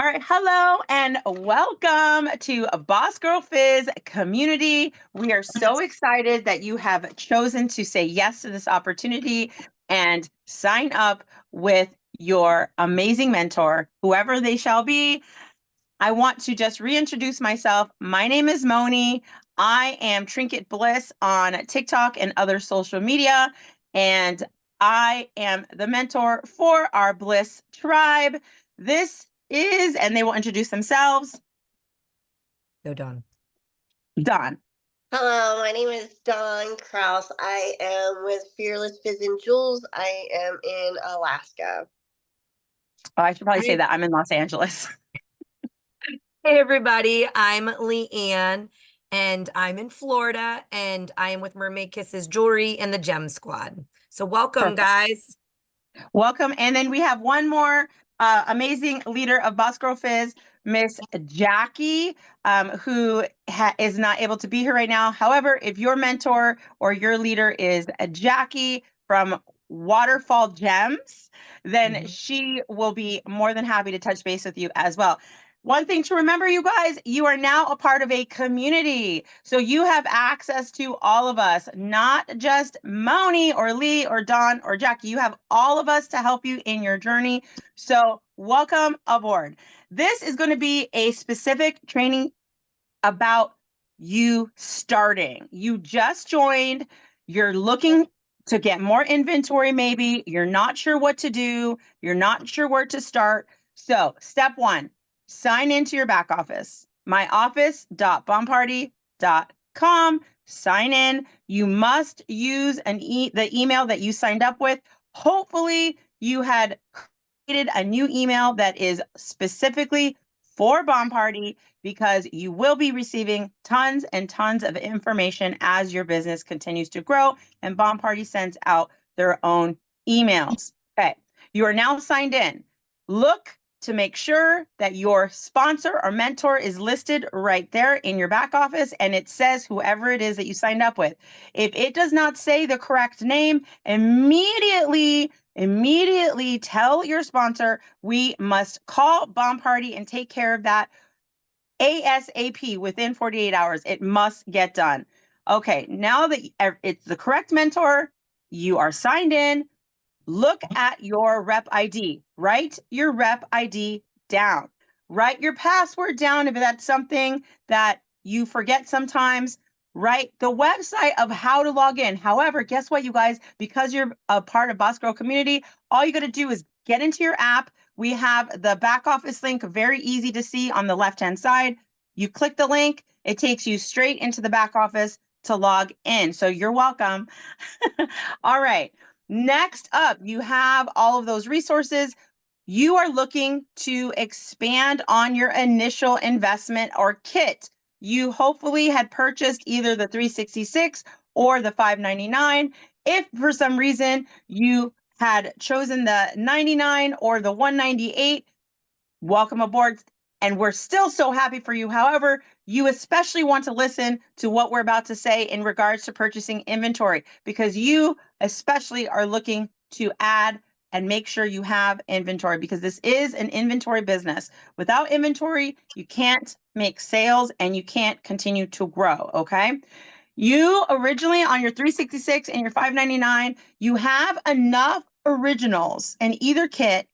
All right, hello and welcome to Boss Girl Fizz community. We are so excited that you have chosen to say yes to this opportunity and sign up with your amazing mentor, whoever they shall be. I want to just reintroduce myself. My name is Moni. I am Trinket Bliss on TikTok and other social media, and I am the mentor for our Bliss tribe. This is, and they will introduce themselves. Go Dawn. Don. Hello, my name is Dawn Kraus. I am with Fearless Fizz and Jewels. I am in Alaska. Oh, I should probably say Hey. that I'm in Los Angeles. Hey everybody, I'm Leanne and I'm in Florida and I am with Mermaid Kisses Jewelry and the Gem Squad. So welcome Perfect. guys. Welcome. And then we have one more amazing leader of Boss Girl Fizz, Miss Jackie, who is not able to be here right now. However, if your mentor or your leader is Jackie from Waterfall Gems, then she will be more than happy to touch base with you as well. One thing to remember, you guys, you are now a part of a community. So you have access to all of us, not just Moni or Lee or Dawn or Jackie. You have all of us to help you in your journey. So welcome aboard. This is going to be a specific training about you starting. You just joined, you're looking to get more inventory, maybe you're not sure what to do, you're not sure where to start. So, step one, sign into your back office, myoffice.bombparty.com. Sign in. You must use the email that you signed up with. Hopefully, you had created a new email that is specifically for Bomb Party, because you will be receiving tons and tons of information as your business continues to grow, and Bomb Party sends out their own emails. Okay, you are now signed in. Look to make sure that your sponsor or mentor is listed right there in your back office, and it says whoever it is that you signed up with. If it does not say the correct name, immediately tell your sponsor. We must call Bomb Party and take care of that ASAP within 48 hours. It must get done. Okay, now that it's the correct mentor, you are signed in. Look at your rep ID. Write your rep ID down. Write your password down if that's something that you forget sometimes. Write the website of how to log in. However, guess what, you guys? Because you're a part of Boss Girl community, all you got to do is get into your app. We have the back office link, very easy to see on the left-hand side. You click the link, it takes you straight into the back office to log in. So you're welcome. All right. Next up, you have all of those resources. You are looking to expand on your initial investment or kit. You hopefully had purchased either the 366 or the 599. If for some reason you had chosen the 99 or the 198, welcome aboard. And we're still so happy for you. However, you especially want to listen to what we're about to say in regards to purchasing inventory, because you especially are looking to add and make sure you have inventory, because this is an inventory business. Without inventory, you can't make sales and you can't continue to grow. Okay. You originally on your 366 and your 599, you have enough originals in either kit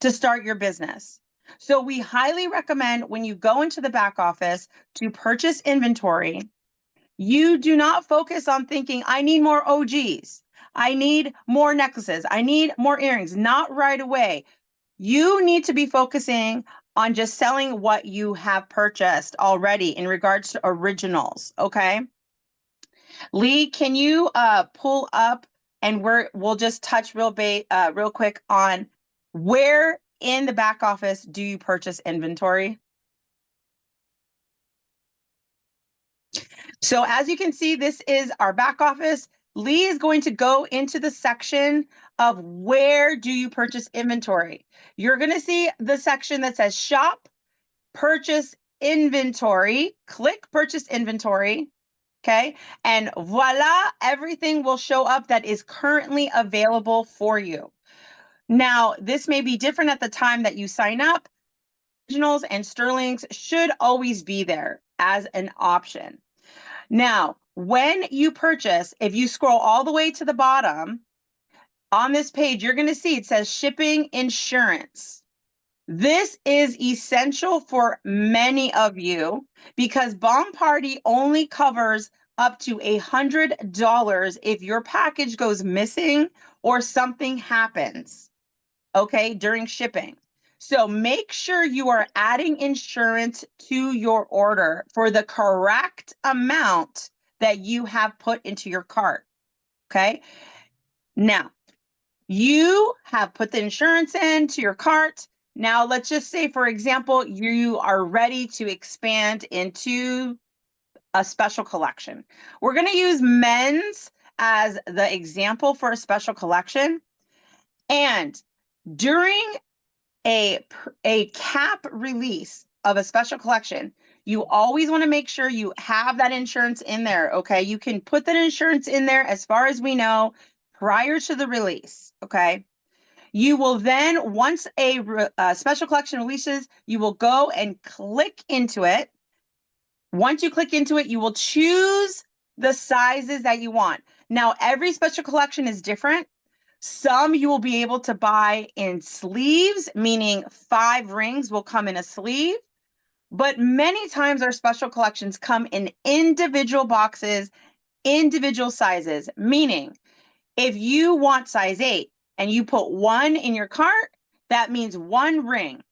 to start your business. So we highly recommend when you go into the back office to purchase inventory, you do not focus on thinking, I need more OGs. I need more necklaces. I need more earrings. Not right away. You need to be focusing on just selling what you have purchased already in regards to originals. Okay. Lee, can you pull up, and we'll just touch real quick on where in the back office do you purchase inventory? So as you can see, this is our back office. Lee is going to go into the section of where do you purchase inventory. You're going to see the section that says shop, purchase inventory. Click purchase inventory. Okay. And voila, everything will show up that is currently available for you. Now, this may be different at the time that you sign up. originals and sterlings should always be there as an option. Now, when you purchase, if you scroll all the way to the bottom on this page, you're going to see it says shipping insurance. This is essential for many of you because Bomb Party only covers up to $100 if your package goes missing or something happens, okay, during shipping. So make sure you are adding insurance to your order for the correct amount that you have put into your cart, okay? Now, you have put the insurance into your cart. Now, let's just say, for example, you are ready to expand into a special collection. We're going to use men's as the example for a special collection. And during a cap release of a special collection, you always want to make sure you have that insurance in there, okay? You can put that insurance in there as far as we know prior to the release, okay? You will then, once a special collection releases, you will go and click into it. Once you click into it, you will choose the sizes that you want. Now, every special collection is different. Some you will be able to buy in sleeves, meaning 5 rings will come in a sleeve. But many times our special collections come in individual boxes, individual sizes, meaning if you want size 8 and you put 1 in your cart, that means 1 ring.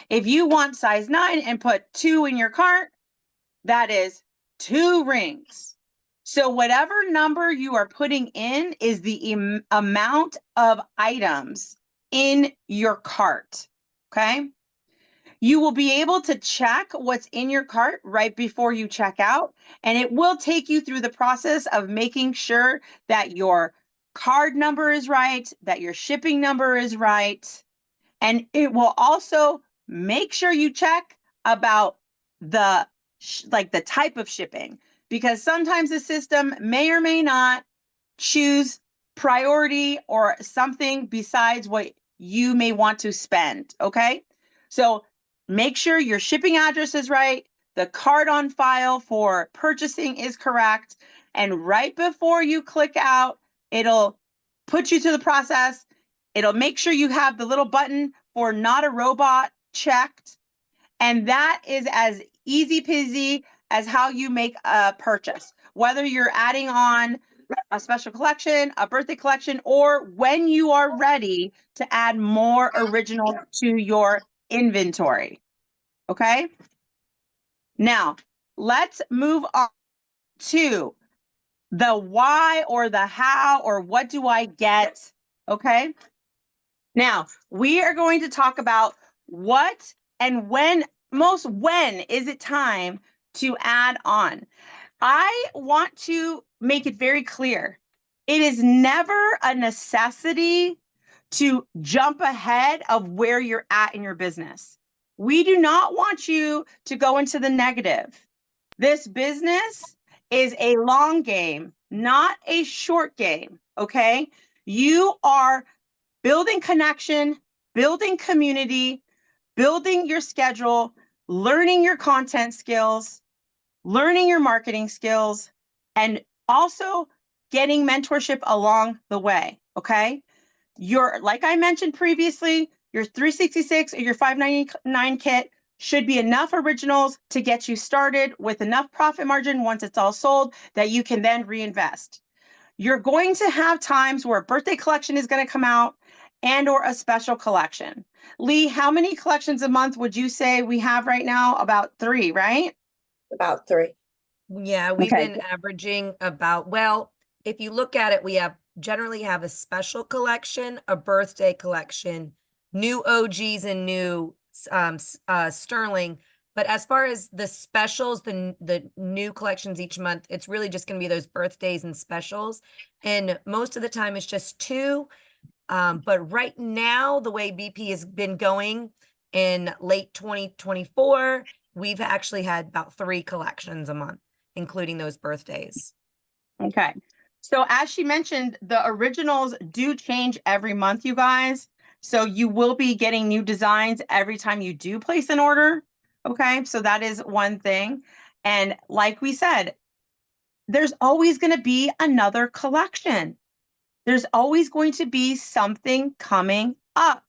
If you want size 9 and put 2 in your cart, that is 2 rings. So whatever number you are putting in is the amount of items in your cart, okay? You will be able to check what's in your cart right before you check out, and it will take you through the process of making sure that your card number is right, that your shipping number is right, and it will also make sure you check about the the type of shipping, because sometimes the system may or may not choose priority or something besides what you may want to spend, okay? So make sure your shipping address is right, the card on file for purchasing is correct, and right before you click out, it'll put you to the process. It'll make sure you have the little button for not a robot checked, and that is as easy peasy as how you make a purchase, whether you're adding on a special collection, a birthday collection, or when you are ready to add more originals to your inventory. Okay. Now let's move on to the why or the how or what do I get? Okay. Now we are going to talk about what and when is it time to add on? I want to make it very clear. It is never a necessity to jump ahead of where you're at in your business. We do not want you to go into the negative. This business is a long game, not a short game, okay? You are building connection, building community, building your schedule, learning your content skills, learning your marketing skills, and also getting mentorship along the way, okay? Like I mentioned previously, your 366 or your 599 kit should be enough originals to get you started with enough profit margin once it's all sold that you can then reinvest. You're going to have times where a birthday collection is going to come out and or a special collection. Lee, how many collections a month would you say we have right now? About 3, right? About 3. Yeah, we've Okay. been averaging about, well, if you look at it, we generally have a special collection, a birthday collection, new OGs and new sterling. But as far as the specials, the new collections each month, it's really just going to be those birthdays and specials. And most of the time it's just 2. But right now, the way BP has been going in late 2024, we've actually had about 3 collections a month, including those birthdays. Okay. So as she mentioned, the originals do change every month, you guys. So you will be getting new designs every time you do place an order. Okay, so that is one thing. And like we said, there's always going to be another collection. There's always going to be something coming up.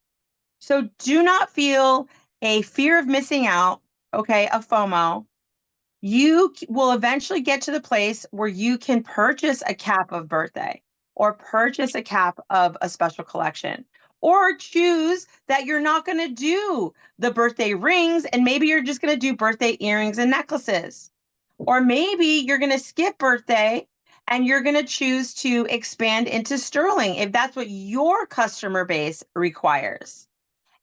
So do not feel a fear of missing out, okay, a FOMO. You will eventually get to the place where you can purchase a cap of birthday or purchase a cap of a special collection, or choose that you're not going to do the birthday rings and maybe you're just going to do birthday earrings and necklaces. Or maybe you're going to skip birthday and you're going to choose to expand into sterling if that's what your customer base requires.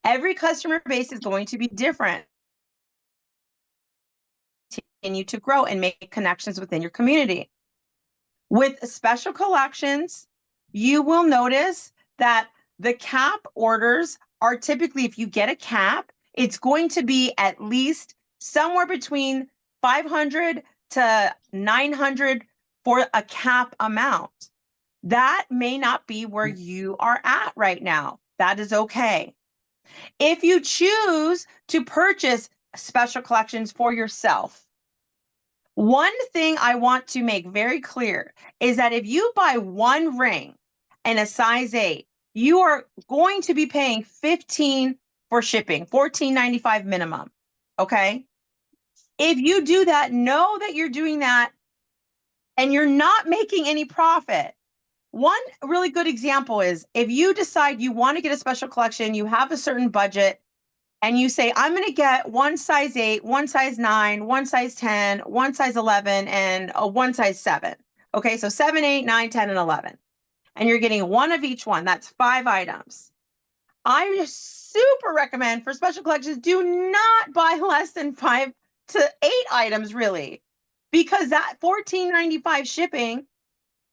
Every customer base is going to be different. Continue to grow and make connections within your community. With special collections, you will notice that the cap orders are typically, if you get a cap, it's going to be at least somewhere between 500 to 900 for a cap amount. That may not be where you are at right now. That is okay. If you choose to purchase special collections for yourself, one thing I want to make very clear is that if you buy one ring and a size 8, you are going to be paying $15 for shipping, $14.95 minimum. Okay? If you do that, know that you're doing that and you're not making any profit. One really good example is if you decide you want to get a special collection, you have a certain budget, and you say, I'm going to get one size 8, one size 9, one size 10, one size 11, and a one size 7. Okay, so 7, 8, 9, 10, and 11. And you're getting one of each one. That's 5 items. I super recommend for special collections, do not buy less than 5 to 8 items, really. Because that $14.95 shipping,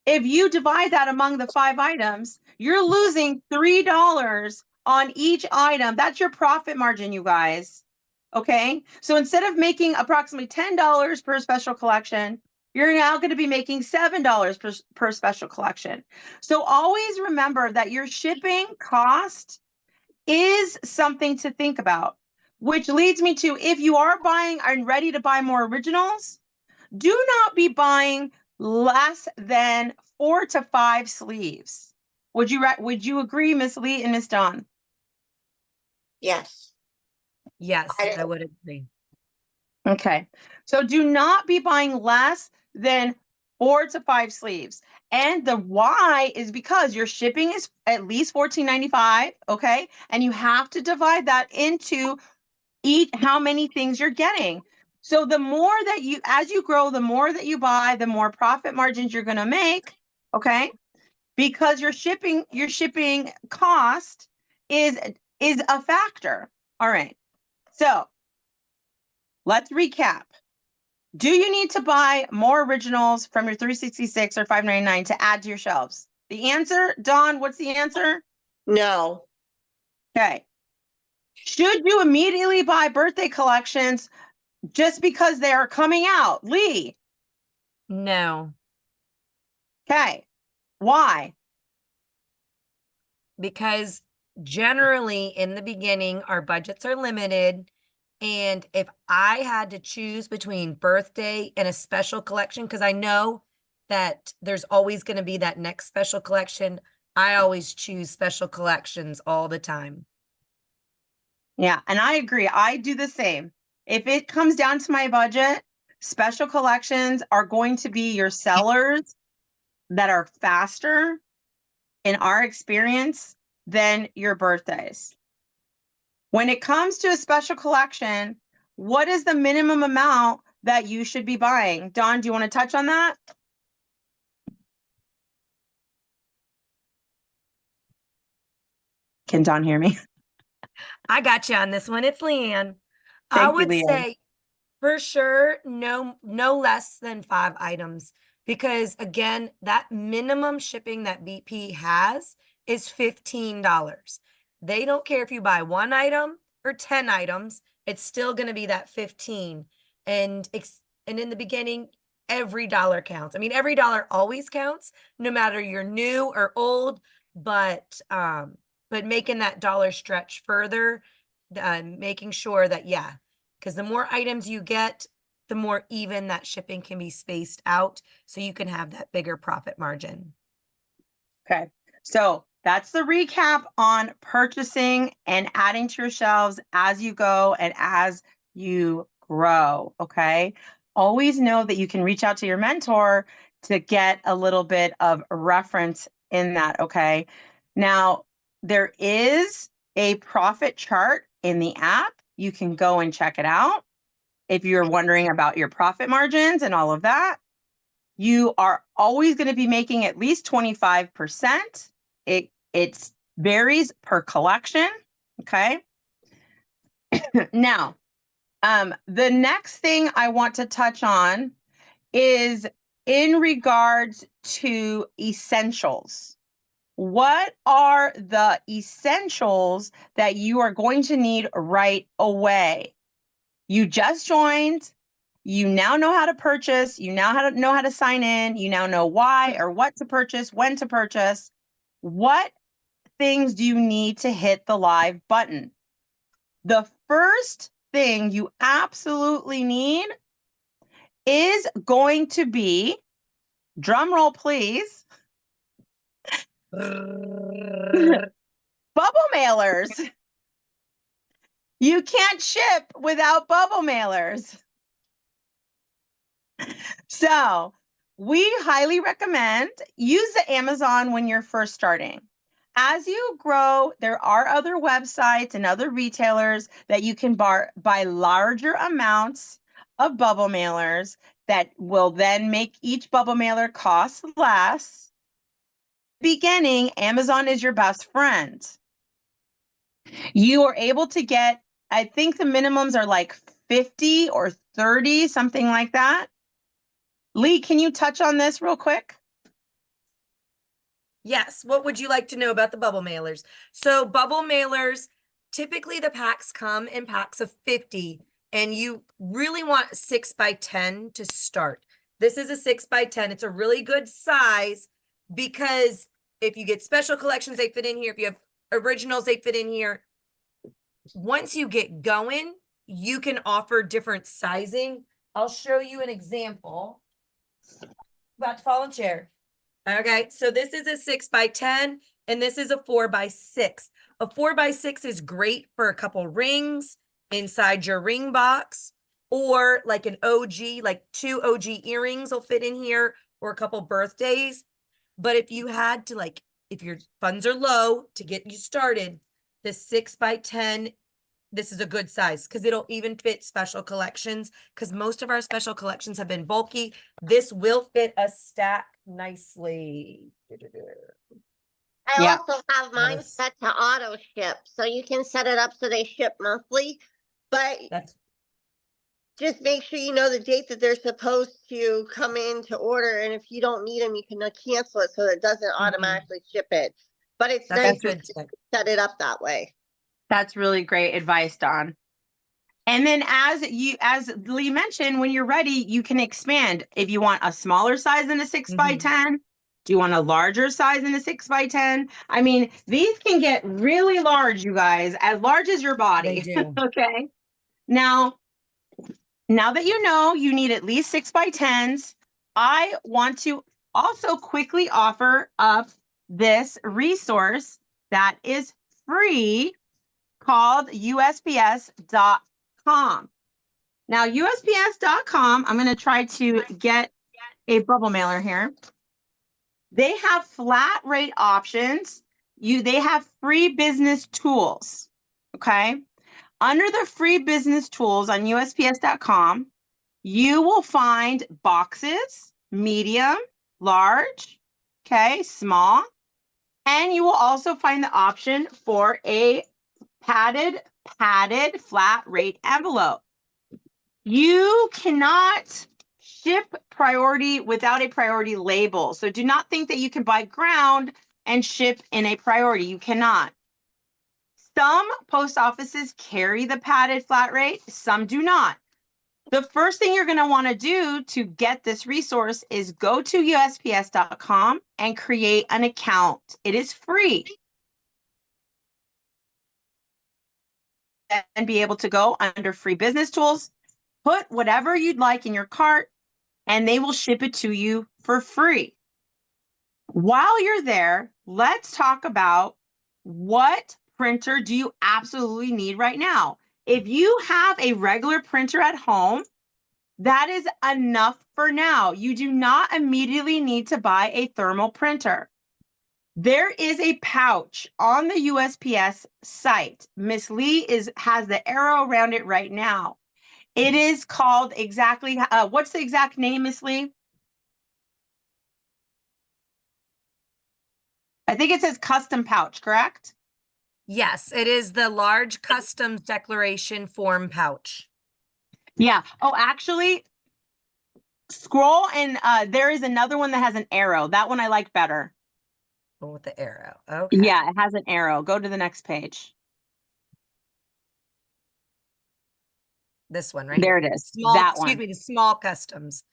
if you divide that among the 5 items, you're losing $3 on each item. That's your profit margin, you guys. Okay. So instead of making approximately $10 per special collection, you're now going to be making $7 per special collection. So always remember that your shipping cost is something to think about, which leads me to, if you are buying and ready to buy more originals, do not be buying less than 4 to 5 sleeves. Would you agree, Miss Lee and Miss Dawn? Yes. Yes, I- I would agree. Okay. So do not be buying less than 4 to 5 sleeves. And the why is because your shipping is at least $14.95, okay? And you have to divide that into how many things you're getting. So the more that you, as you grow, the more that you buy, the more profit margins you're going to make, okay? Because your shipping cost is a factor. All right. So let's recap. Do you need to buy more originals from your 366 or 599 to add to your shelves? The answer, Dawn, what's the answer? No. Okay. Should you immediately buy birthday collections just because they are coming out? Lee? No, Okay. Why? because generally in the beginning, our budgets are limited. And if I had to choose between birthday and a special collection, because I know that there's always going to be that next special collection, I always choose special collections all the time. Yeah, and I agree. I do the same. If it comes down to my budget, special collections are going to be your sellers that are faster in our experience than your birthdays. When it comes to a special collection, what is the minimum amount that you should be buying? Dawn, do you want to touch on that? Can Dawn hear me? I got you on this one. It's Leanne. I Thank you, would Leanne. say for sure, no less than 5 items, because again, that minimum shipping that BP has is $15. They don't care if you buy 1 item or 10 items, it's still going to be that 15. And in the beginning, every dollar counts. I mean, every dollar always counts, no matter you're new or old, but but making that dollar stretch further, making sure that, yeah, because the more items you get, the more even that shipping can be spaced out, so you can have that bigger profit margin. Okay, so that's the recap on purchasing and adding to your shelves as you go and as you grow. Okay, always know that you can reach out to your mentor to get a little bit of reference in that. Okay, now there is a profit chart in the app. You can go and check it out if you're wondering about your profit margins and all of that. You are always going to be making at least 25%. It varies per collection. Okay. Now, the next thing I want to touch on is in regards to essentials. What are the essentials that you are going to need right away? You just joined. You now know how to purchase. You now know how to sign in. You now know why or what to purchase, when to purchase. What things do you need to hit the live button? The first thing you absolutely need is going to be, drum roll please, bubble mailers. You can't ship without bubble mailers. So we highly recommend use the Amazon when you're first starting. As you grow, there are other websites and other retailers that you can buy larger amounts of bubble mailers that will then make each bubble mailer cost less. Beginning, Amazon is your best friend. You are able to get, I think the minimums are like 50 or 30, something like that. Lee, can you touch on this real quick? Yes. What would you like to know about the bubble mailers? So bubble mailers, typically the packs come in packs of 50, and you really want 6x10 to start. This is a 6x10. It's a really good size because if you get special collections, they fit in here. If you have originals, they fit in here. Once you get going, you can offer different sizing. I'll show you an example. About to fall in chair. Okay, so this is a 6x10 and this is a 4x6. A 4x6 is great for a couple rings inside your ring box, or like an OG, like 2 OG earrings will fit in here, or a couple birthdays. But if you had to, like, if your funds are low to get you started, the 6x10, this is a good size because it'll even fit special collections, because most of our special collections have been bulky. This will fit a stack nicely. I Yeah. also have mine Yes. set to auto ship, so you can set it up so they ship monthly. But That's just make sure you know the date that they're supposed to come in to order, and if you don't need them, you can cancel it so that it doesn't automatically ship it. But it's that's nice to good. set it up that way. That's really great advice, Dawn. And then as Lee mentioned, when you're ready, you can expand. If you want a smaller size than a 6x10, do you want a larger size than a 6x10? I mean, these can get really large, you guys, as large as your body. They do. Okay. Now that you know you need at least 6x10s, I want to also quickly offer up this resource that is free called USPS.com. Now, USPS.com, I'm going to try to get a bubble mailer here. They have flat rate options. They have free business tools. Okay. Under the free business tools on USPS.com, you will find boxes, medium, large, okay, small, and you will also find the option for a padded flat rate envelope. You cannot ship priority without a priority label. So do not think that you can buy ground and ship in a priority. You cannot. Some post offices carry the padded flat rate, some do not. The first thing you're going to want to do to get this resource is go to USPS.com and create an account. It is free. then be able to go under free business tools, put whatever you'd like in your cart, and they will ship it to you for free. While you're there, let's talk about what printer do you absolutely need right now. If you have a regular printer at home, that is enough for now. You do not immediately need to buy a thermal printer. There is a pouch on the USPS site. Miss Lee has the arrow around it right now. It is called exactly, what's the exact name, Miss Lee? I think it says custom pouch, correct? Yes, it is the large customs declaration form pouch. Yeah. Oh, actually, scroll and there is another one that has an arrow. That one I like better. Oh, with the arrow. Okay. Yeah, it has an arrow. Go to the next page. This one right There here. it is. Small, That excuse one. me, the small customs.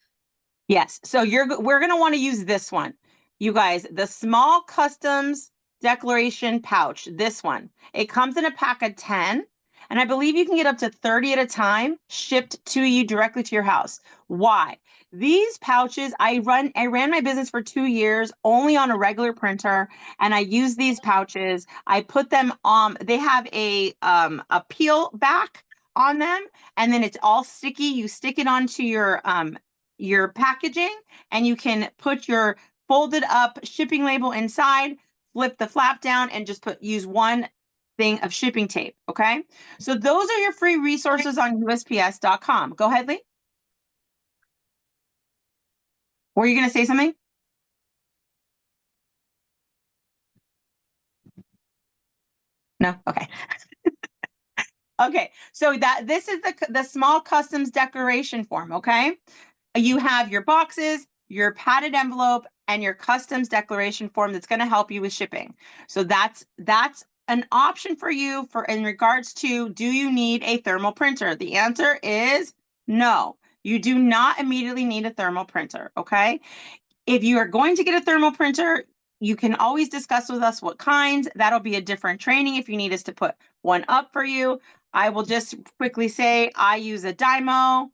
Yes. So we're going to want to use this one. You guys, the small customs declaration pouch, this one. It comes in a pack of 10, and I believe you can get up to 30 at a time shipped to you directly to your house. Why? These pouches, I ran my business for 2 years only on a regular printer, and I use these pouches. I put them on, they have a peel back on them, and then it's all sticky. You stick it onto your packaging, and you can put your folded up shipping label inside, flip the flap down, and just use one thing of shipping tape. Okay. So those are your free resources on USPS.com. Go ahead, Lee. Were you going to say something? No. Okay. Okay. So this is the small customs declaration form. Okay. You have your boxes, your padded envelope, and your customs declaration form that's going to help you with shipping. So that's an option for you in regards to, do you need a thermal printer? The answer is no. You do not immediately need a thermal printer, okay? If you are going to get a thermal printer, you can always discuss with us what kinds. That'll be a different training if you need us to put one up for you. I will just quickly say I use a Dymo.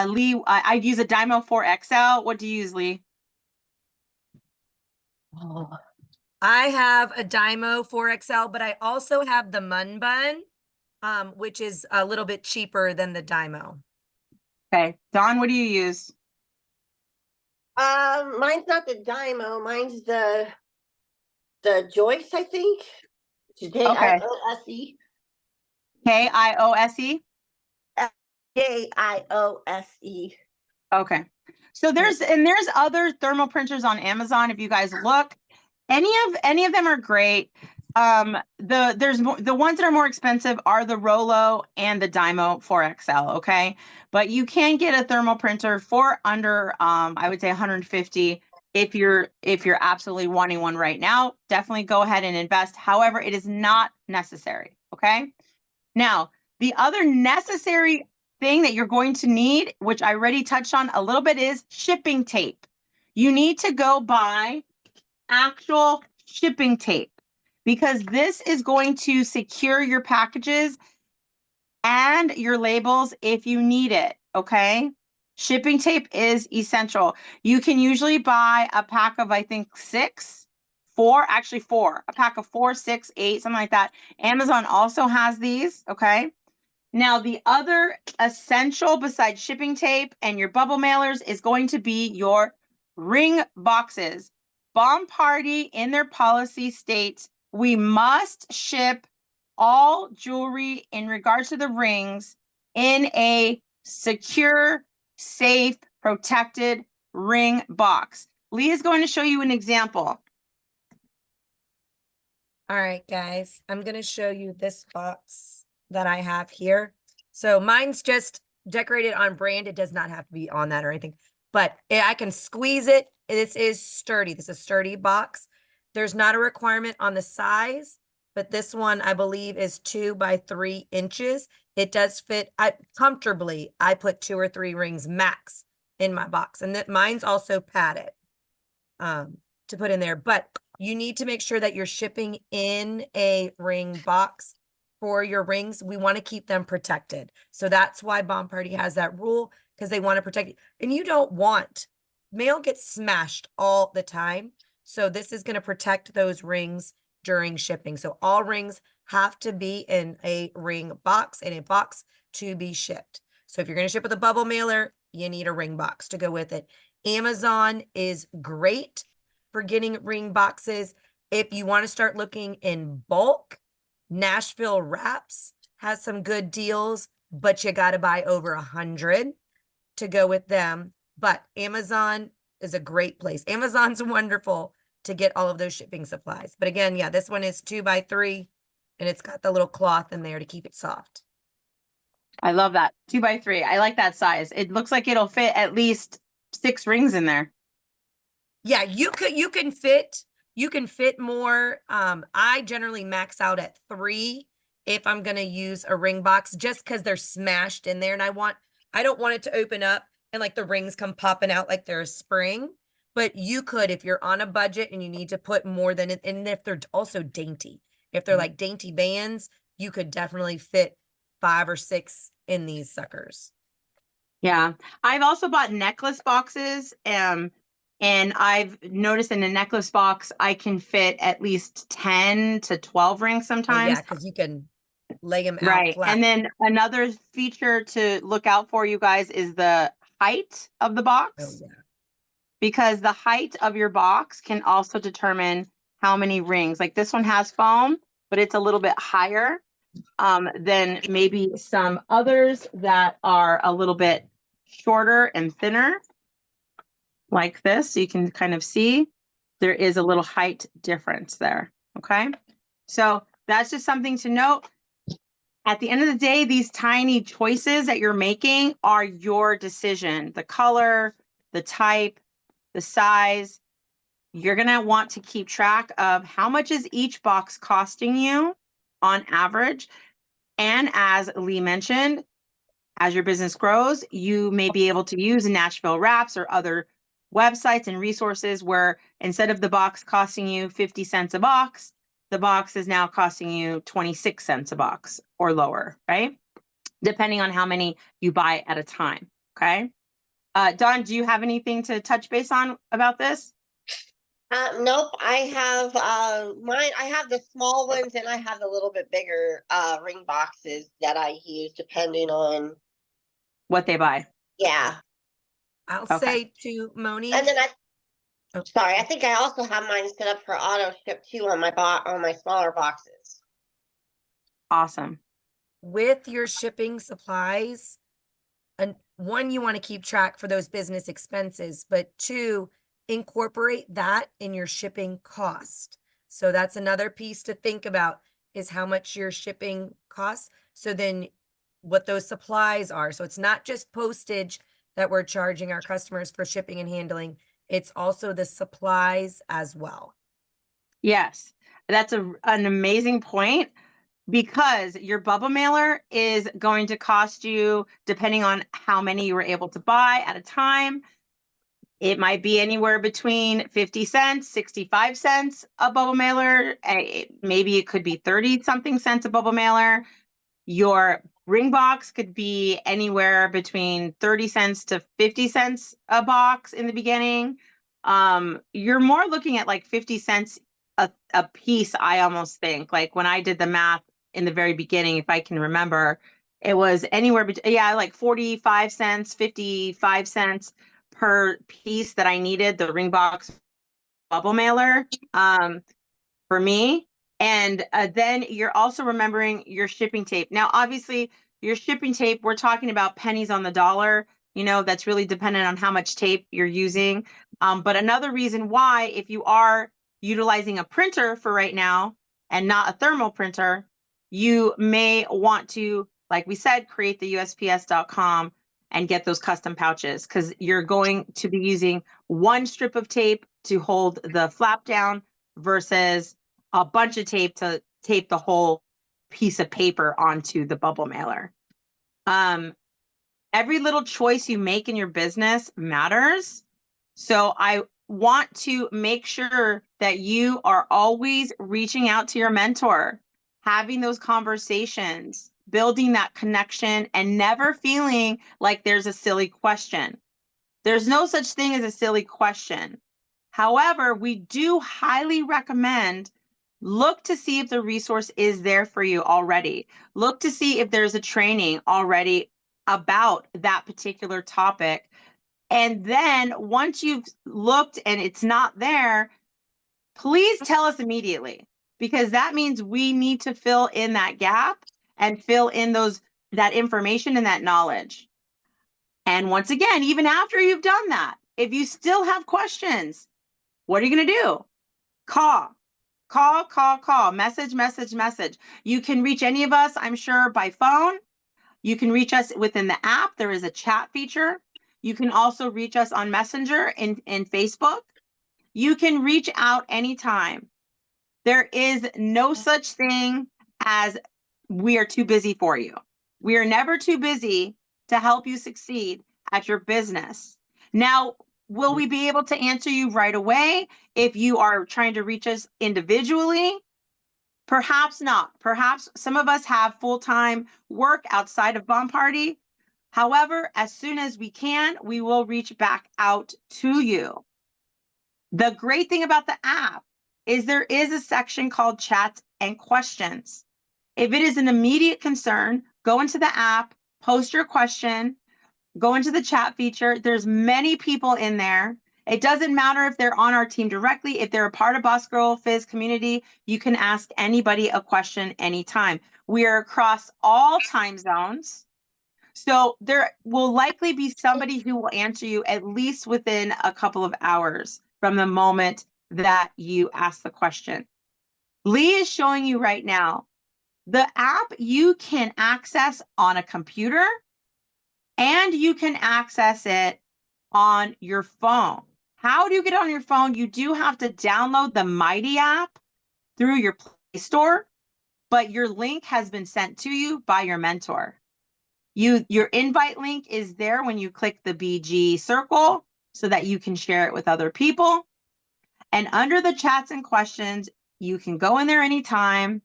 Lee, I use a Dymo 4XL. What do you use, Lee? Oh. I have a Dymo 4XL, but I also have the Munbun, which is a little bit cheaper than the Dymo. Okay. Dawn, what do you use? Mine's not the Dymo, mine's the Joyce, I think. Okay. J-I-O-S-E. KIOSE? J-I-O-S-E. Okay. So there's other thermal printers on Amazon. If you guys look, any of them are great. The ones that are more expensive are the Rollo and the Dymo 4XL. Okay. But you can get a thermal printer for under, I would say 150. If you're absolutely wanting one right now, definitely go ahead and invest. However, it is not necessary. Okay. Now, the other necessary thing that you're going to need, which I already touched on a little bit, is shipping tape. You need to go buy actual shipping tape, because this is going to secure your packages and your labels if you need it. Okay. Shipping tape is essential. You can usually buy a pack of, I think, four, a pack of 4, 6, 8, something like that. Amazon also has these. Okay. Now, the other essential besides shipping tape and your bubble mailers is going to be your ring boxes. Bomb Party in their policy states we must ship all jewelry in regards to the rings in a secure, safe, protected ring box. Lee is going to show you an example. All right, guys, I'm going to show you this box that I have here. So mine's just decorated on brand. It does not have to be on that or anything, but I can squeeze it. This is sturdy. This is a sturdy box. There's not a requirement on the size, but this one I believe is 2 by 3 inches. It does fit comfortably. I put 2 or 3 rings max in my box, and that mine's also padded to put in there. But you need to make sure that you're shipping in a ring box for your rings, we want to keep them protected. So that's why Bomb Party has that rule, because they want to protect you. And you don't want, mail gets smashed all the time. So this is going to protect those rings during shipping. So all rings have to be in a ring box, in a box to be shipped. So if you're going to ship with a bubble mailer, you need a ring box to go with it. Amazon is great for getting ring boxes. If you want to start looking in bulk, Nashville Wraps has some good deals, but you got to buy over 100 to go with them. But Amazon is a great place. Amazon's wonderful to get all of those shipping supplies. But again, yeah, this one is 2x3 and it's got the little cloth in there to keep it soft. I love that. 2x3. I like that size. It looks like it'll fit at least 6 rings in there. Yeah, you can fit more. I generally max out at 3 if I'm gonna use a ring box, just because they're smashed in there, and I don't want it to open up and like the rings come popping out like they're a spring. But you could, if you're on a budget and you need to put more than it, and if they're also dainty, if they're like dainty bands, you could definitely fit 5 or 6 in these suckers. Yeah. I've also bought necklace boxes. And I've noticed in a necklace box, I can fit at least 10 to 12 rings sometimes. Yeah, because you can lay them out Right. flat. And then another feature to look out for, you guys, is the height of the box. Oh, yeah. Because the height of your box can also determine how many rings. Like this one has foam, but it's a little bit higher than maybe some others that are a little bit shorter and thinner, like this. So you can kind of see there is a little height difference there. Okay. So that's just something to note. At the end of the day, these tiny choices that you're making are your decision. The color, the type, the size. You're going to want to keep track of how much is each box costing you on average. And as Lee mentioned, as your business grows, you may be able to use Nashville Wraps or other websites and resources where instead of the box costing you 50 cents a box, the box is now costing you 26 cents a box or lower, right? Depending on how many you buy at a time, okay? Dawn, do you have anything to touch base on about this? Nope. I have mine. I have the small ones and I have the little bit bigger ring boxes that I use depending on What they buy. yeah. I'll Okay. say to Moni. And then Oh. sorry, I think I also have mine set up for auto ship too on my smaller boxes. Awesome. With your shipping supplies, and 1, you want to keep track for those business expenses, but 2, incorporate that in your shipping cost. So that's another piece to think about, is how much your shipping costs. So then what those supplies are. So it's not just postage that we're charging our customers for shipping and handling. It's also the supplies as well. Yes, that's an amazing point, because your bubble mailer is going to cost you, depending on how many you were able to buy at a time. It might be anywhere between 50 cents, 65 cents a bubble mailer. Maybe it could be 30 something cents a bubble mailer. Your ring box could be anywhere between 30 cents to 50 cents a box in the beginning. You're more looking at like 50 cents a piece, I almost think. Like when I did the math in the very beginning, if I can remember, it was anywhere between, like 45 cents, 55 cents per piece that I needed, the ring box bubble mailer for me. And then you're also remembering your shipping tape. Now, obviously, your shipping tape, we're talking about pennies on the dollar. That's really dependent on how much tape you're using. But another reason why, if you are utilizing a printer for right now and not a thermal printer, you may want to, like we said, create the USPS.com and get those custom pouches, because you're going to be using one strip of tape to hold the flap down versus a bunch of tape to tape the whole piece of paper onto the bubble mailer. Every little choice you make in your business matters. So I want to make sure that you are always reaching out to your mentor. having those conversations, building that connection, and never feeling like there's a silly question. There's no such thing as a silly question. However, we do highly recommend look to see if the resource is there for you already. Look to see if there's a training already about that particular topic. And then once you've looked and it's not there, please tell us immediately, because that means we need to fill in that gap and fill in that information and that knowledge. And once again, even after you've done that, if you still have questions, what are you going to do? Call, message. You can reach any of us, I'm sure, by phone. You can reach us within the app. There is a chat feature. You can also reach us on Messenger in Facebook. You can reach out anytime. There is no such thing as we are too busy for you. We are never too busy to help you succeed at your business. Now, will we be able to answer you right away if you are trying to reach us individually? Perhaps not. Perhaps some of us have full-time work outside of Bomb Party. However, as soon as we can, we will reach back out to you. The great thing about the app is there is a section called chats and questions. If it is an immediate concern, go into the app, post your question, go into the chat feature. There's many people in there. It doesn't matter if they're on our team directly. If they're a part of Boss Girl Fizz community, you can ask anybody a question anytime. We are across all time zones. So there will likely be somebody who will answer you at least within a couple of hours from the moment that you ask the question. Lee is showing you right now the app you can access on a computer and you can access it on your phone. How do you get on your phone? You do have to download the Mighty app through your Play Store, but your link has been sent to you by your mentor. Your invite link is there when you click the BG circle so that you can share it with other people. And under the chats and questions, you can go in there anytime.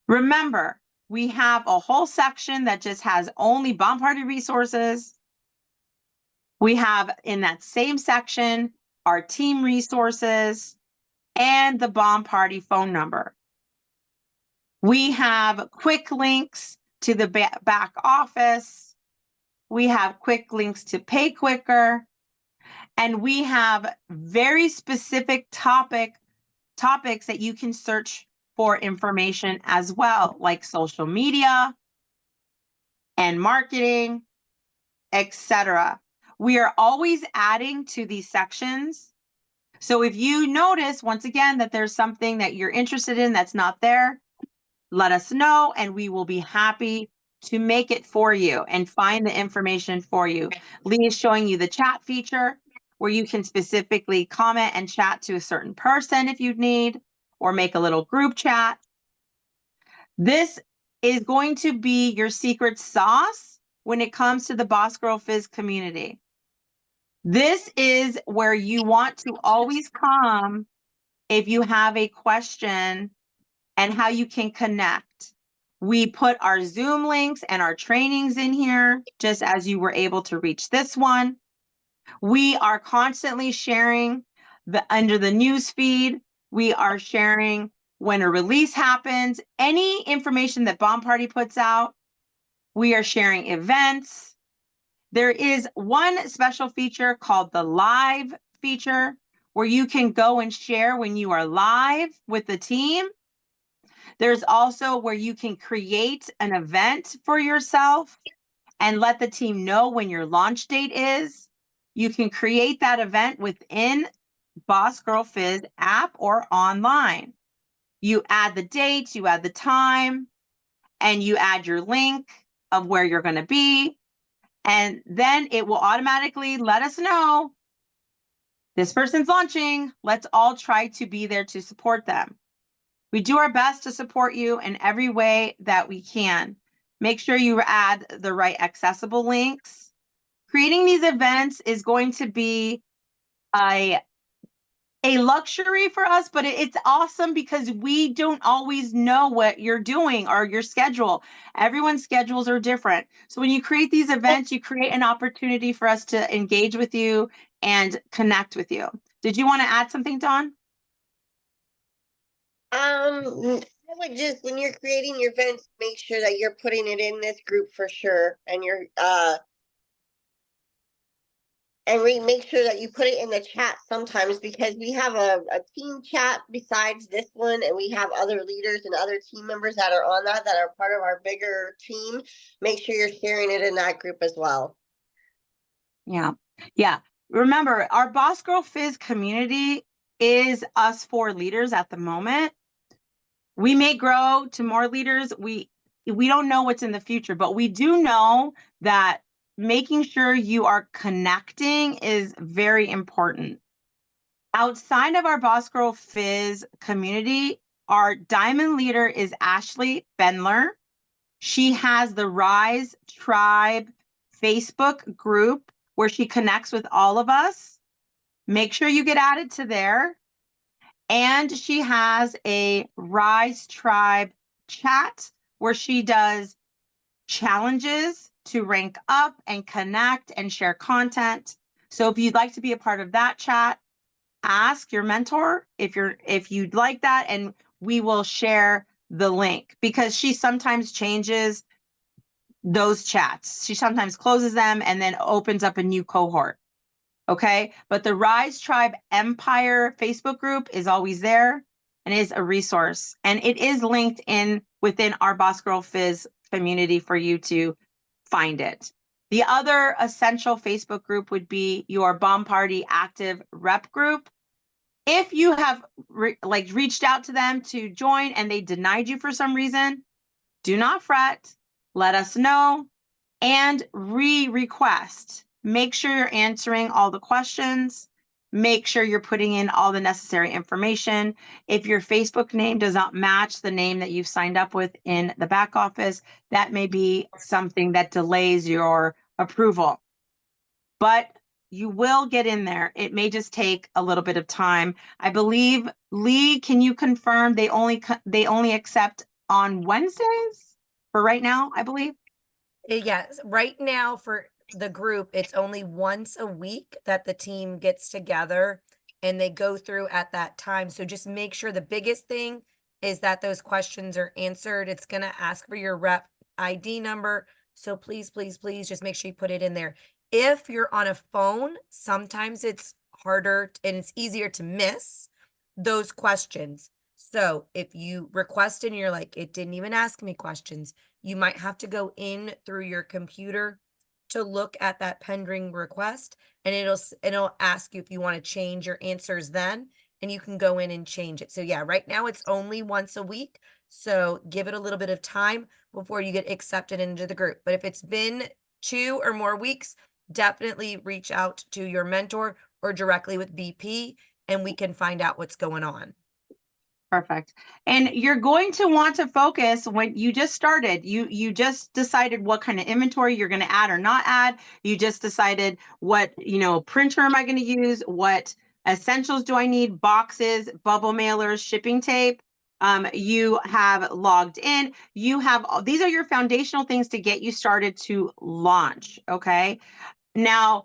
Remember, we have a whole section that just has only Bomb Party resources. We have in that same section our team resources and the Bomb Party phone number. We have quick links to the back office. We have quick links to Pay Quicker. And we have very specific topics that you can search for information as well, like social media and marketing, etc. We are always adding to these sections. So if you notice, once again, that there's something that you're interested in that's not there, let us know and we will be happy to make it for you and find the information for you. Lee is showing you the chat feature where you can specifically comment and chat to a certain person if you need, or make a little group chat. This is going to be your secret sauce when it comes to the Boss Girl Fizz community. This is where you want to always come if you have a question and how you can connect. We put our Zoom links and our trainings in here, just as you were able to reach this one. We are constantly sharing under the news feed. We are sharing when a release happens, any information that Bomb Party puts out. We are sharing events. There is one special feature called the live feature where you can go and share when you are live with the team. There's also where you can create an event for yourself and let the team know when your launch date is. You can create that event within Boss Girl Fizz app or online. You add the dates, you add the time, and you add your link of where you're going to be. And then it will automatically let us know this person's launching. Let's all try to be there to support them. We do our best to support you in every way that we can. Make sure you add the right accessible links. Creating these events is going to be a a luxury for us, but it's awesome because we don't always know what you're doing or your schedule. Everyone's schedules are different. So when you create these events, you create an opportunity for us to engage with you and connect with you. Did you want to add something, Dawn? I would just, when you're creating your events, make sure that you're putting it in this group for sure, and make sure that you put it in the chat sometimes, because we have a team chat besides this one, and we have other leaders and other team members that are on that are part of our bigger team. Make sure you're sharing it in that group as well. Yeah. Yeah. Remember, our Boss Girl Fizz community is us 4 leaders at the moment. We may grow to more leaders. We don't know what's in the future, but we do know that making sure you are connecting is very important. Outside of our Boss Girl Fizz community, our diamond leader is Ashley Bendler. She has the Rise Tribe Facebook group where she connects with all of us. Make sure you get added to there. And she has a Rise Tribe chat where she does challenges to rank up and connect and share content. So if you'd like to be a part of that chat, ask your mentor if you'd like that, and we will share the link, because she sometimes changes those chats. She sometimes closes them and then opens up a new cohort. Okay. But the Rise Tribe Empire Facebook group is always there and is a resource. And it is linked in within our Boss Girl Fizz community for you to find it. The other essential Facebook group would be your Bomb Party Active Rep group. If you have reached out to them to join and they denied you for some reason, do not fret. Let us know and request. Make sure you're answering all the questions. Make sure you're putting in all the necessary information. If your Facebook name does not match the name that you've signed up with in the back office, that may be something that delays your approval. But you will get in there. It may just take a little bit of time. I believe, Lee, can you confirm they only accept on Wednesdays for right now, I believe? Yes, right now for the group, it's only once a week that the team gets together and they go through at that time. So just make sure the biggest thing is that those questions are answered. It's going to ask for your rep ID number. So please, please, please just make sure you put it in there. If you're on a phone, sometimes it's harder and it's easier to miss those questions. So if you request and you're like, it didn't even ask me questions, you might have to go in through your computer to look at that pending request, and it'll ask you if you want to change your answers then, and you can go in and change it. So yeah, right now it's only once a week. So give it a little bit of time before you get accepted into the group. But if it's been 2 or more weeks, definitely reach out to your mentor or directly with BP, and we can find out what's going on. Perfect. And you're going to want to focus when you just started, you just decided what kind of inventory you're going to add or not add. You just decided what, printer am I going to use? What essentials do I need? Boxes, bubble mailers, shipping tape. You have logged in. These are your foundational things to get you started to launch. Okay. Now,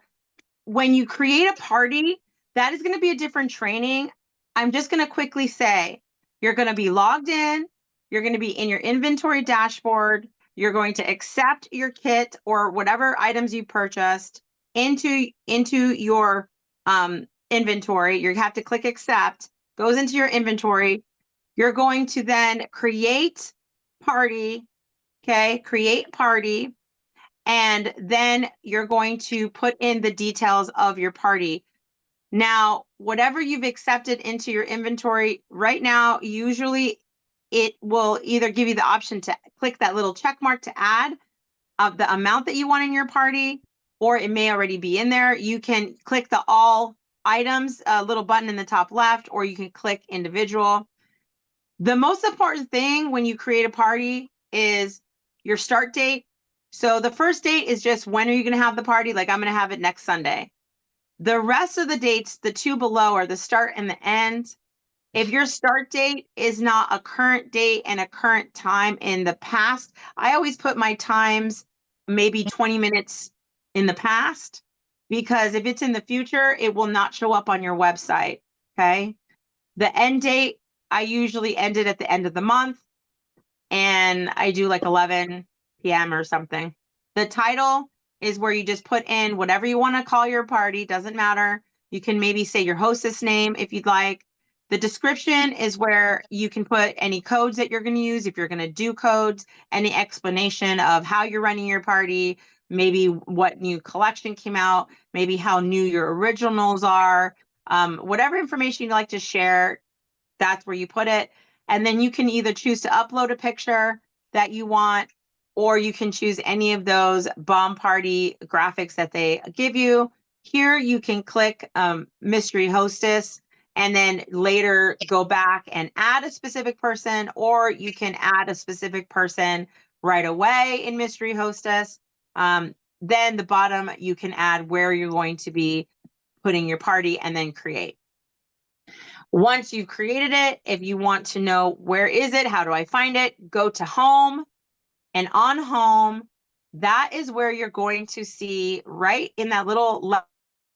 when you create a party, that is going to be a different training. I'm just going to quickly say, you're going to be logged in. You're going to be in your inventory dashboard. You're going to accept your kit or whatever items you purchased into your inventory. You have to click accept, goes into your inventory. You're going to then create party. Okay, create party. And then you're going to put in the details of your party. Now, whatever you've accepted into your inventory right now, usually it will either give you the option to click that little check mark to add of the amount that you want in your party, or it may already be in there. You can click the all items, little button in the top left, or you can click individual. The most important thing when you create a party is your start date. So the first date is just when are you going to have the party? Like I'm going to have it next Sunday. The rest of the dates, the two below, are the start and the end. If your start date is not a current date and a current time in the past, I always put my times maybe 20 minutes in the past, because if it's in the future, it will not show up on your website. Okay. The end date, I usually end it at the end of the month, and I do like 11 p.m. or something. The title is where you just put in whatever you want to call your party, doesn't matter. You can maybe say your hostess name if you'd like. The description is where you can put any codes that you're going to use, if you're going to do codes, any explanation of how you're running your party, maybe what new collection came out, maybe how new your originals are, whatever information you'd like to share, that's where you put it. And then you can either choose to upload a picture that you want, or you can choose any of those bomb party graphics that they give you. Here you can click mystery hostess, and then later go back and add a specific person, or you can add a specific person right away in mystery hostess. Then the bottom, you can add where you're going to be putting your party, and then create. Once you've created it, if you want to know where is it, how do I find it, go to home. And on home, that is where you're going to see, right in that little left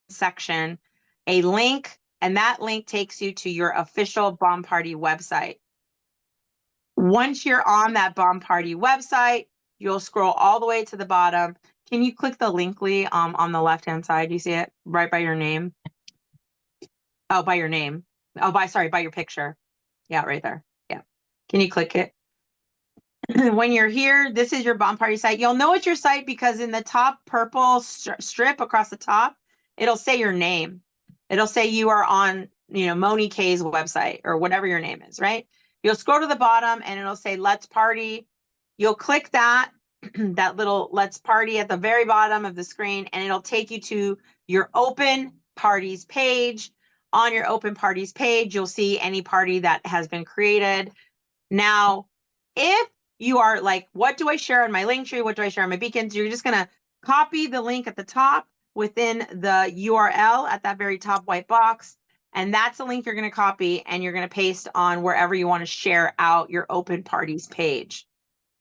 section, a link, and that link takes you to your official Bomb Party website. Once you're on that Bomb Party website, you'll scroll all the way to the bottom. Can you click the link, Lee, on the left-hand side? You see it right by your name? Oh, by your name. Oh, by your picture. Yeah, right there. Yeah. Can you click it? When you're here, this is your Bomb Party site. You'll know it's your site because in the top purple strip across the top, it'll say your name. It'll say you are on, Moni K's website or whatever your name is, right? You'll scroll to the bottom and it'll say Let's Party. You'll click that, that little Let's Party at the very bottom of the screen, and it'll take you to your Open Parties page. On your Open Parties page, you'll see any party that has been created. Now, if you are like, what do I share on my Linktree? What do I share on my beacons? You're just going to copy the link at the top within the URL at that very top white box. And that's the link you're going to copy, and you're going to paste on wherever you want to share out your Open Parties page.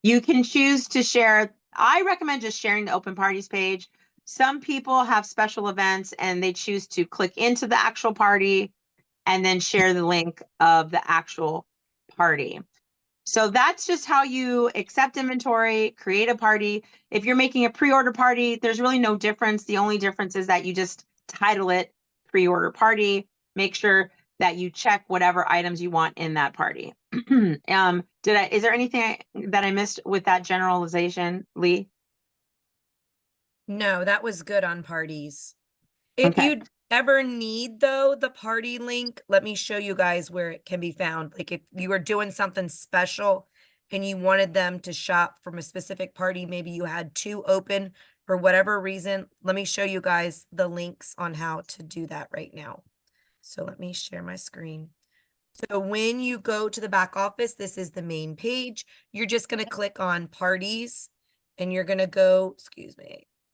You can choose to share. I recommend just sharing the Open Parties page. Some people have special events and they choose to click into the actual party and then share the link of the actual party. So that's just how you accept inventory, create a party. If you're making a pre-order party, there's really no difference. The only difference is that you just title it pre-order party. Make sure that you check whatever items you want in that party. Is there anything that I missed with that generalization, Lee? No, that was good on parties. If Okay. you ever need, though, the party link, let me show you guys where it can be found. Like if you were doing something special and you wanted them to shop from a specific party, maybe you had two open for whatever reason, let me show you guys the links on how to do that right now. So let me share my screen. So when you go to the back office, this is the main page. You're just going to click on parties, and you're going to go,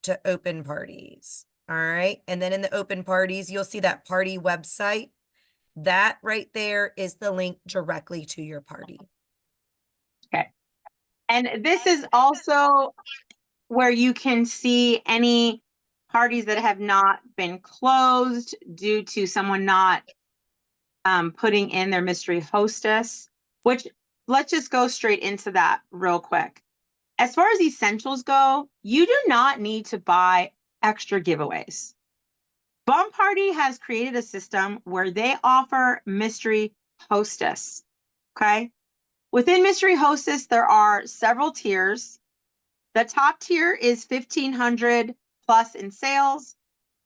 to open parties. All right. And then in the open parties, you'll see that party website. That right there is the link directly to your party. Okay. And this is also where you can see any parties that have not been closed due to someone not putting in their mystery hostess, which let's just go straight into that real quick. As far as essentials go, you do not need to buy extra giveaways. Bomb Party has created a system where they offer mystery hostess. Okay. Within mystery hostess, there are several tiers. The top tier is 1,500 plus in sales,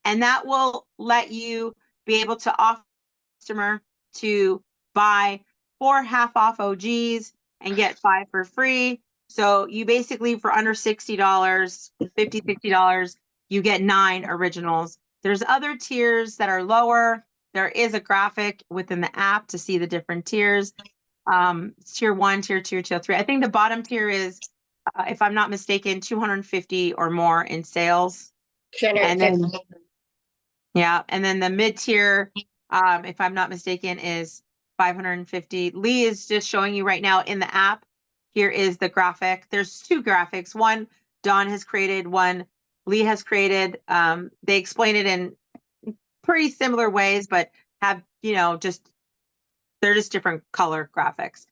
and that will let you be able to offer a customer to buy 4 half off OGs and get 5 for free. So you basically, for under $60, $60, you get 9 originals. There's other tiers that are lower. There is a graphic within the app to see the different tiers. Tier 1, tier 2, tier 3. I think the bottom tier is, if I'm not mistaken, 250 or more in sales. And then Yeah, and then the mid-tier, if I'm not mistaken, is 550. Lee is just showing you right now in the app. Here is the graphic. There's two graphics. One Dawn has created, one Lee has created. They explain it in pretty similar ways, but have, just they're just different color graphics.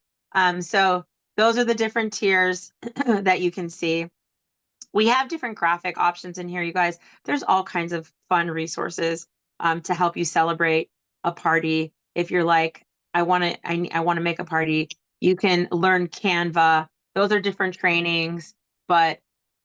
So those are the different tiers that you can see. We have different graphic options in here, you guys. There's all kinds of fun resources to help you celebrate a party. If you're like, I want to make a party, you can learn Canva. Those are different trainings, but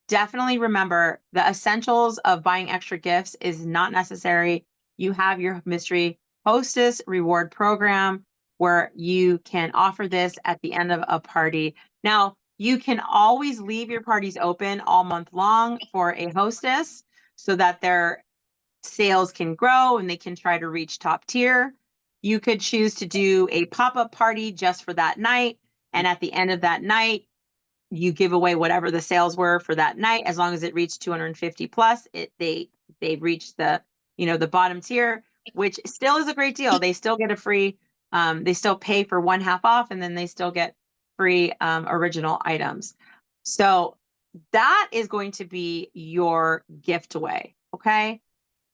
definitely remember the essentials of buying extra gifts is not necessary. You have your mystery hostess reward program where you can offer this at the end of a party. Now, you can always leave your parties open all month long for a hostess so that their sales can grow and they can try to reach top tier. You could choose to do a pop-up party just for that night. And at the end of that night, you give away whatever the sales were for that night. As long as it reached 250 plus, they reached the bottom tier, which still is a great deal. They still get a free, they still pay for one half off, and then they still get free original items. So that is going to be your gift away. Okay.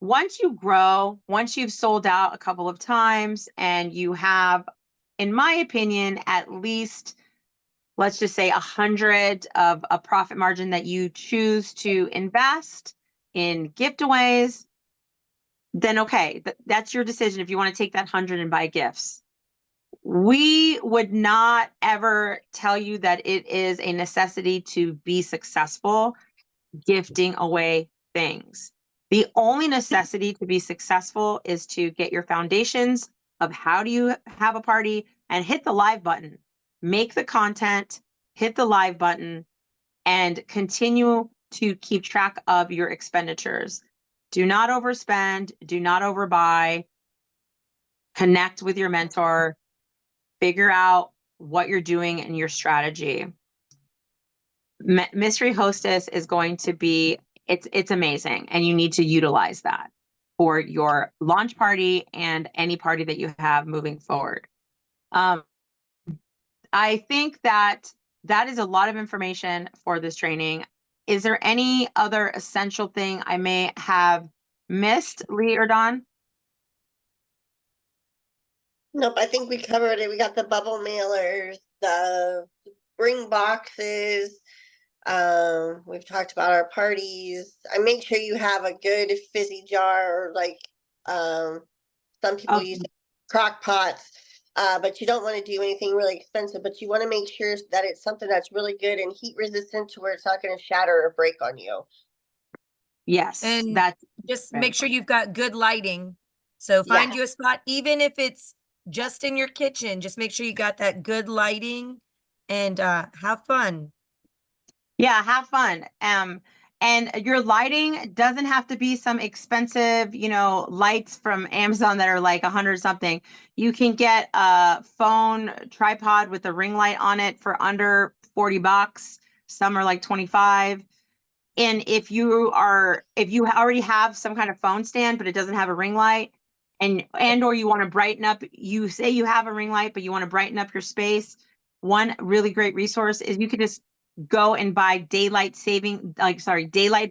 Once you grow, once you've sold out a couple of times and you have, in my opinion, at least, let's just say 100 of a profit margin that you choose to invest in giveaways, then okay, that's your decision if you want to take that 100 and buy gifts. We would not ever tell you that it is a necessity to be successful gifting away things. The only necessity to be successful is to get your foundations of how do you have a party and hit the live button, make the content, hit the live button, and continue to keep track of your expenditures. Do not overspend, do not overbuy, connect with your mentor, figure out what you're doing and your strategy. Mystery Hostess is going to be, it's amazing, and you need to utilize that for your launch party and any party that you have moving forward. I think that is a lot of information for this training. Is there any other essential thing I may have missed, Lee or Dawn? Nope, I think we covered it. We got the bubble mailers, the bring boxes. We've talked about our parties. I make sure you have a good fizzy jar, or like some people use crock pots. But you don't want to do anything really expensive, but you want to make sure that it's something that's really good and heat resistant to where it's not going to shatter or break on you. Yes, And that's just very make sure you've got good lighting. So find you a spot, even if it's just in your kitchen, just make sure you got that good lighting and have fun. Yeah, have fun. And your lighting doesn't have to be some expensive, lights from Amazon that are like 100 something. You can get a phone tripod with a ring light on it for under $40. Some are like 25. And if you already have some kind of phone stand, but it doesn't have a ring light, or you want to brighten up, you say you have a ring light, but you want to brighten up your space. One really great resource is you could just go and buy daylight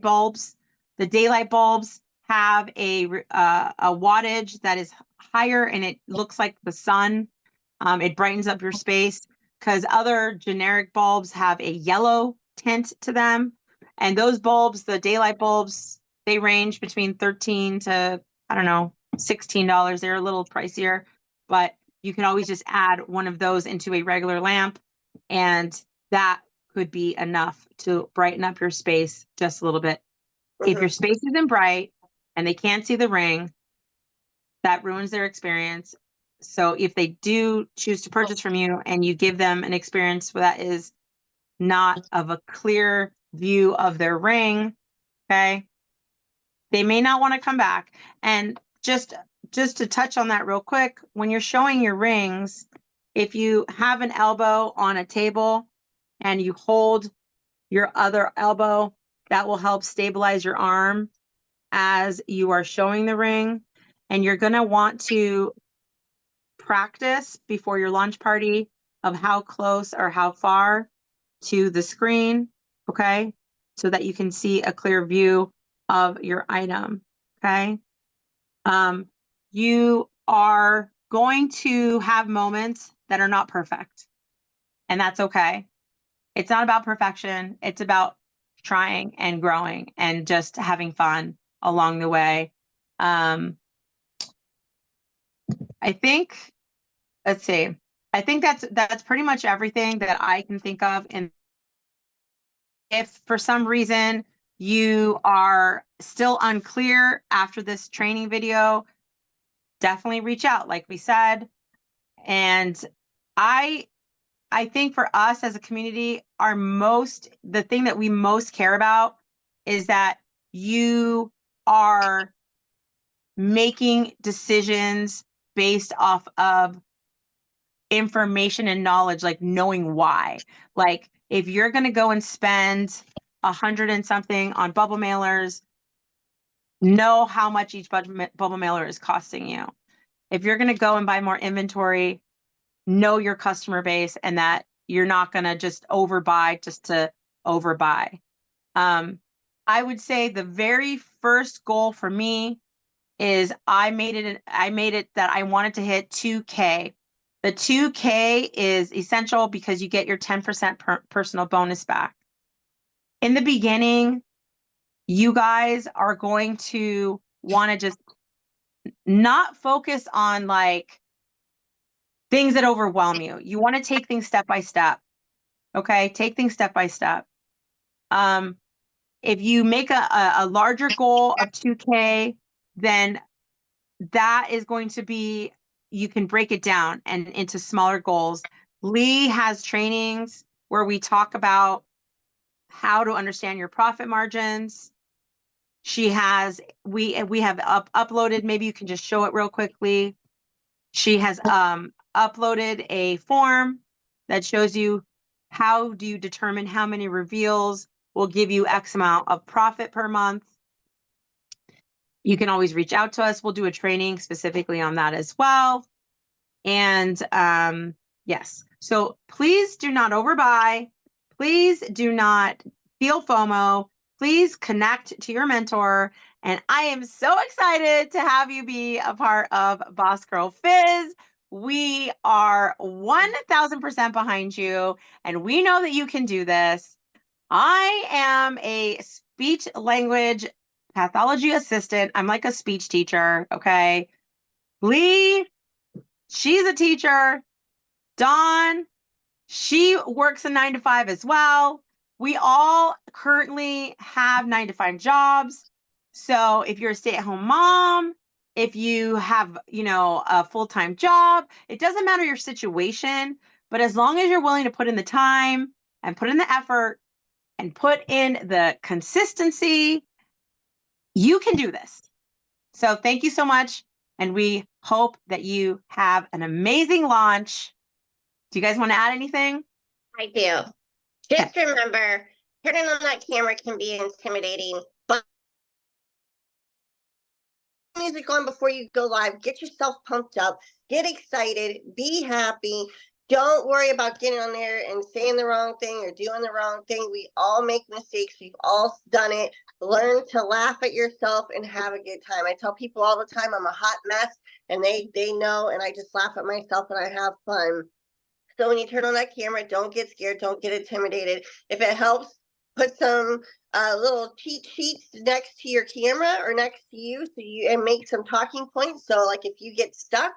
bulbs. The daylight bulbs have a wattage that is higher and it looks like the sun. It brightens up your space because other generic bulbs have a yellow tint to them. And those bulbs, the daylight bulbs, they range between $13 to, I don't know, $16. They're a little pricier, but you can always just add one of those into a regular lamp, and that could be enough to brighten up your space just a little bit. If your space isn't bright and they can't see the ring, that ruins their experience. So if they do choose to purchase from you and you give them an experience that is not of a clear view of their ring, okay, they may not want to come back. And just to touch on that real quick, when you're showing your rings, if you have an elbow on a table and you hold your other elbow, that will help stabilize your arm as you are showing the ring, and you're going to want to practice before your launch party of how close or how far to the screen, okay? So that you can see a clear view of your item, okay? You are going to have moments that are not perfect, and that's okay. It's not about perfection. It's about trying and growing and just having fun along the way. I think, let's see. I think that's pretty much everything that I can think of. And if for some reason you are still unclear after this training video, definitely reach out, like we said. And I think for us as a community, the thing that we most care about is that you are making decisions based off of information and knowledge, like knowing why. Like if you're going to go and spend 100 and something on bubble mailers, know how much each bubble mailer is costing you. If you're going to go and buy more inventory, know your customer base and that you're not going to just overbuy just to overbuy. I would say the very first goal for me is I made it that I wanted to hit 2K. The 2K is essential because you get your 10% personal bonus back. In the beginning, you guys are going to want to just not focus on like things that overwhelm you. You want to take things step by step. Okay, take things step by step. If you make a larger goal of 2K, then that is going to be, you can break it down and into smaller goals. Lee has trainings where we talk about how to understand your profit margins. She has, we have uploaded, maybe you can just show it real quickly. She has uploaded a form that shows you how do you determine how many reveals will give you X amount of profit per month. You can always reach out to us. We'll do a training specifically on that as well. And yes, so please do not overbuy. Please do not feel FOMO. Please connect to your mentor. And I am so excited to have you be a part of Boss Girl Fizz. We are 1000% behind you, and we know that you can do this. I am a speech language pathology assistant. I'm like a speech teacher, okay? Lee, she's a teacher. Dawn, she works a 9 to 5 as well. We all currently have 9 to 5 jobs. So if you're a stay-at-home mom, if you have, a full-time job, it doesn't matter your situation, but as long as you're willing to put in the time and put in the effort and put in the consistency, you can do this. So thank you so much. And we hope that you have an amazing launch. Do you guys want to add anything? I do. Just remember, turning on that camera can be intimidating, but music on before you go live. Get yourself pumped up. Get excited. Be happy. Don't worry about getting on there and saying the wrong thing or doing the wrong thing. We all make mistakes. We've all done it. Learn to laugh at yourself and have a good time. I tell people all the time I'm a hot mess, and they know, and I just laugh at myself and I have fun. So when you turn on that camera, don't get scared. Don't get intimidated. If it helps, put some little cheat sheets next to your camera or next to you, and make some talking points. So like if you get stuck,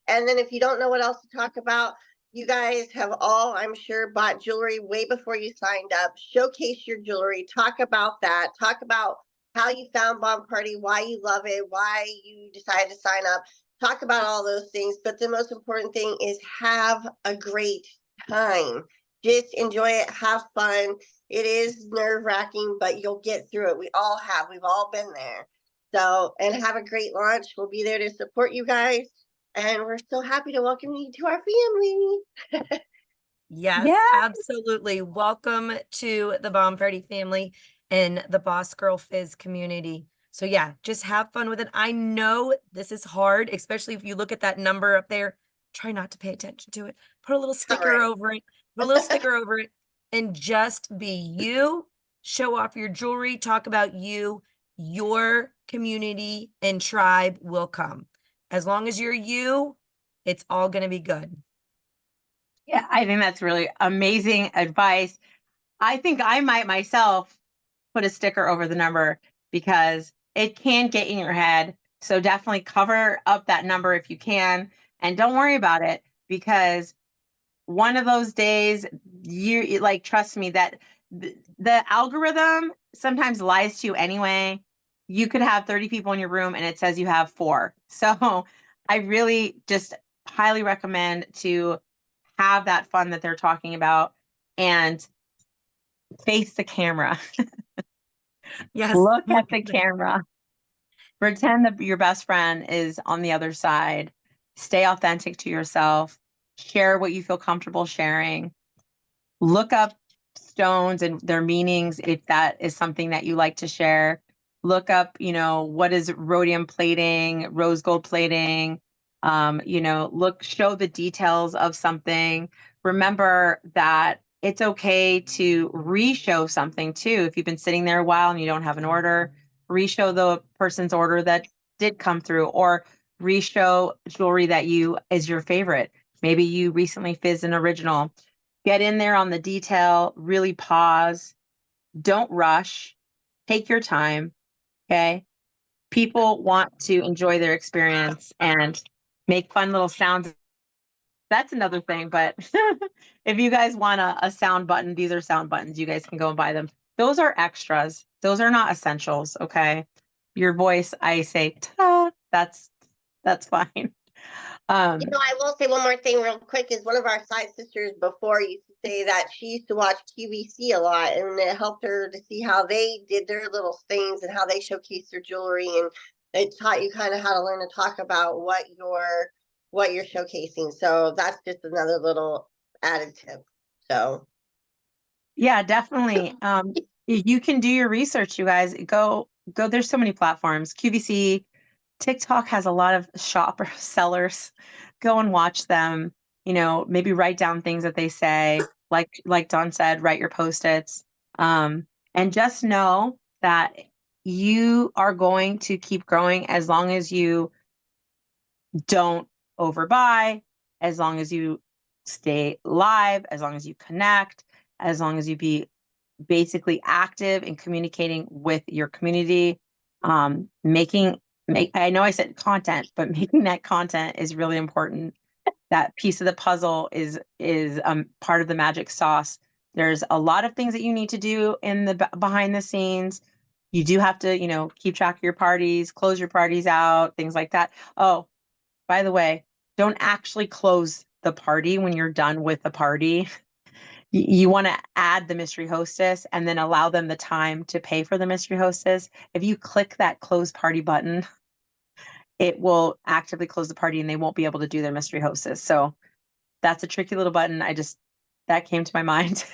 and then if you don't know what else to talk about, you guys have all, I'm sure, bought jewelry way before you signed up. Showcase your jewelry. Talk about that. Talk about how you found Bomb Party, why you love it, why you decided to sign up. Talk about all those things. But the most important thing is have a great time. Just enjoy it. Have fun. It is nerve-wracking, but you'll get through it. We all have. We've all been there. So, and have a great launch. We'll be there to support you guys. And we're so happy to welcome you to our family. Yes, Yeah. absolutely. Welcome to the Bomb Party family and the Boss Girl Fizz community. So yeah, just have fun with it. I know this is hard, especially if you look at that number up there. Try not to pay attention to it. Put a little sticker right. over it. Put a little sticker over it, and just be you. Show off your jewelry. Talk about you. Your community and tribe will come. As long as you're you, it's all going to be good. Yeah, I think that's really amazing advice. I think I might myself put a sticker over the number because it can get in your head. So definitely cover up that number if you can, and don't worry about it, because one of those days, like, trust me that the algorithm sometimes lies to you anyway. You could have 30 people in your room and it says you have 4. So I really just highly recommend to have that fun that they're talking about and face the camera. Yes. Look at the camera. Pretend that your best friend is on the other side. Stay authentic to yourself. Share what you feel comfortable sharing. Look up stones and their meanings if that is something that you like to share. Look up, what is rhodium plating, rose gold plating. Show the details of something. Remember that it's okay to re-show something too. If you've been sitting there a while and you don't have an order, re-show the person's order that did come through, or re-show jewelry that is your favorite. Maybe you recently fizzed an original. Get in there on the detail, really pause, don't rush, take your time. Okay. People want to enjoy their experience and make fun little sounds. That's another thing. But if you guys want a sound button, these are sound buttons. You guys can go and buy them. Those are extras. Those are not essentials. Okay. Your voice, I say, ta, that's fine. I will say one more thing real quick is one of our side sisters before used to say that she used to watch QVC a lot, and it helped her to see how they did their little things and how they showcase their jewelry, and it taught you kind of how to learn to talk about what you're showcasing. So that's just another little added tip. So Yeah, definitely. You can do your research, you guys. Go. There's so many platforms. QVC, TikTok has a lot of shopper sellers. Go and watch them. Maybe write down things that they say. Like Dawn said, write your post-its. And just know that you are going to keep growing as long as you don't overbuy, as long as you stay live, as long as you connect, as long as you be basically active in communicating with your community. I know I said content, but making that content is really important. That piece of the puzzle is part of the magic sauce. There's a lot of things that you need to do in the behind the scenes. You do have to, keep track of your parties, close your parties out, things like that. Oh, by the way, don't actually close the party when you're done with the party. You want to add the mystery hostess and then allow them the time to pay for the mystery hostess. If you click that close party button, it will actively close the party and they won't be able to do their mystery hostess. So that's a tricky little button. That came to my mind.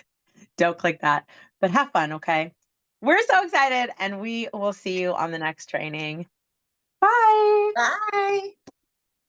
Don't click that, but have fun. Okay. We're so excited and we will see you on the next training. Bye. bye.